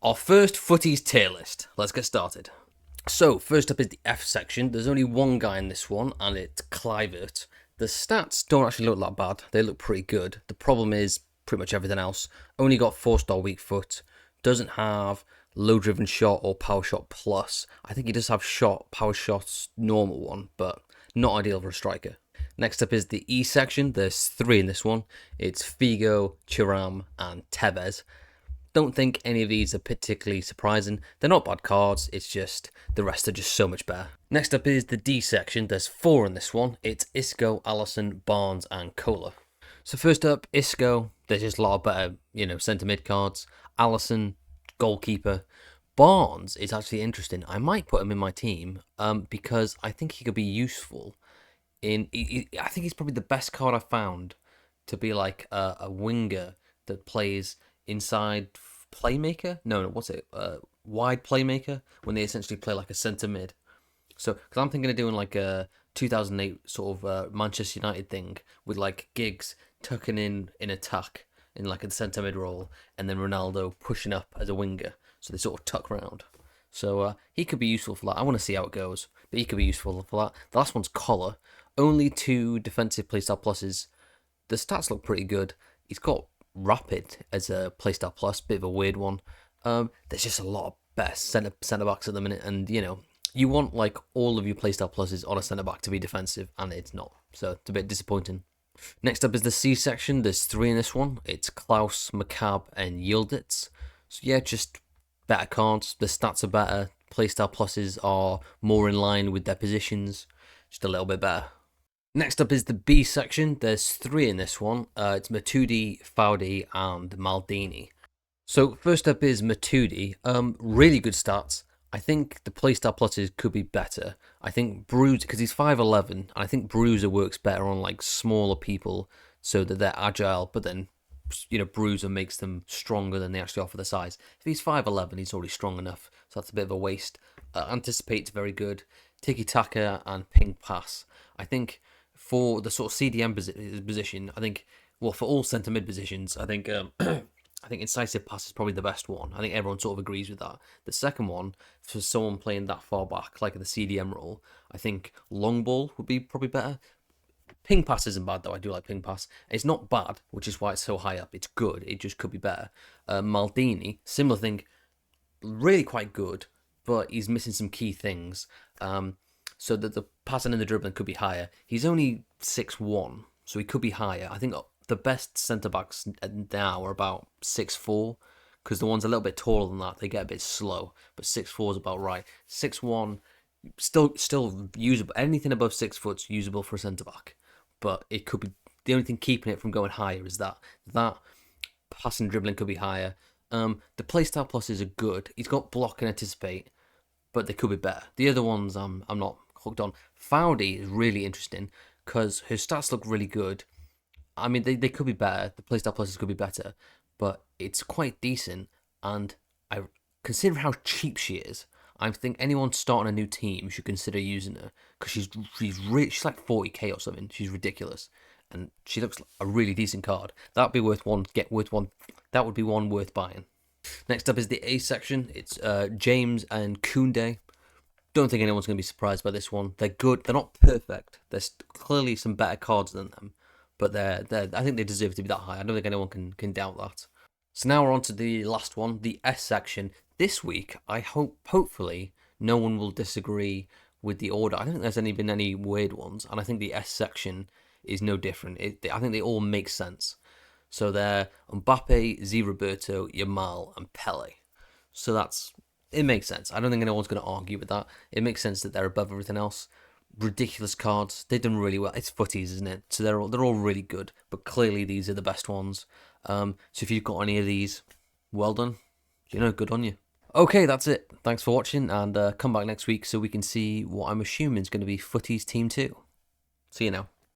Our first footies tier list. Let's get started. So, first up is the F section. There's only one guy in this one, and it's Clivert. The stats don't actually look that bad. They look pretty good. The problem is pretty much everything else. Only got 4-star weak foot. Doesn't have low driven shot or power shot plus. I think he does have power shots normal one, but not ideal for a striker. Next up is the E section. There's 3 in this one. It's Figo, Thuram, and Tevez. Don't think any of these are particularly surprising. They're not bad cards, it's just the rest are just so much better. Next up is the D section. There's 4 in this one. It's Isco, Alisson, Barnes, and Kohler. So first up, Isco. There's just a lot of better, centre mid cards. Alisson, goalkeeper. Barnes is actually interesting. I might put him in my team because I think he could be useful. I think he's probably the best card I've found to be like a winger that plays inside playmaker. No, what's it? Wide playmaker when they essentially play like a centre mid. So, because I'm thinking of doing like a 2008 sort of Manchester United thing with like Giggs tucking in attack in like a centre mid role, and then Ronaldo pushing up as a winger. So they sort of tuck round. So he could be useful for that. I want to see how it goes, but he could be useful for that. The last one's Collar. Only 2 defensive playstyle pluses. The stats look pretty good. He's got Rapid as a playstyle plus, bit of a weird one. There's just a lot of best centre backs at the minute, and you want like all of your playstyle pluses on a centre back to be defensive, and it's not. So it's a bit disappointing. Next up is the C section. There's 3 in this one. It's Klaus, McCabe, and Yildiz. So yeah, just better cards. The stats are better. Playstyle pluses are more in line with their positions. Just a little bit better. Next up is the B section. There's 3 in this one. It's Matuidi, Faudi, and Maldini. So first up is Matuidi. Really good stats. I think the playstyle pluses could be better. I think Bruiser, because he's 5'11", and I think Bruiser works better on like smaller people so that they're agile, but then Bruiser makes them stronger than they actually are for the size. If he's 5'11", he's already strong enough, so that's a bit of a waste. Anticipate's very good. Tiki-taka and ping pass. I think for the sort of CDM position, I think, well, for all centre mid positions, I think I think incisive pass is probably the best one. I think everyone sort of agrees with that. The second one, for someone playing that far back, like the CDM role, I think long ball would be probably better. Ping pass isn't bad though. I do like ping pass. It's not bad, which is why it's so high up. It's good. It just could be better. Maldini, similar thing, really quite good, but he's missing some key things. So that the passing and the dribbling could be higher. He's only 6'1", so he could be higher. I think the best centre backs now are about 6'4", because the ones a little bit taller than that, they get a bit slow. But 6'4" is about right. 6'1", still usable. Anything above 6 foot's usable for a centre back, but it could be the only thing keeping it from going higher is that passing dribbling could be higher. The playstyle pluses are good. He's got block and anticipate, but they could be better. The other ones I'm not hooked on. Faudi is really interesting because her stats look really good. I mean, they could be better. The playstyle pluses could be better, but it's quite decent. And I consider how cheap she is. I think anyone starting a new team should consider using her because she's like 40k or something. She's ridiculous, and she looks like a really decent card. That'd be worth one. That would be one worth buying. Next up is the A section. It's James and Koundé. Don't think anyone's going to be surprised by this one. They're good. They're not perfect. There's clearly some better cards than them, but I think they deserve to be that high. I don't think anyone can doubt that. So now we're on to the last one, the S section. This week, I hopefully no one will disagree with the order. I don't think there's been any weird ones, and I think the S section is no different. I think they all make sense. So they're Mbappe, Z Roberto, Yamal, and Pele. So it makes sense. I don't think anyone's going to argue with that. It makes sense that they're above everything else. Ridiculous cards. They've done really well. It's footies, isn't it? So they're all really good. But clearly these are the best ones. So if you've got any of these, well done. Good on you. Okay, that's it. Thanks for watching, and come back next week so we can see what I'm assuming is going to be Footies Team 2. See you now.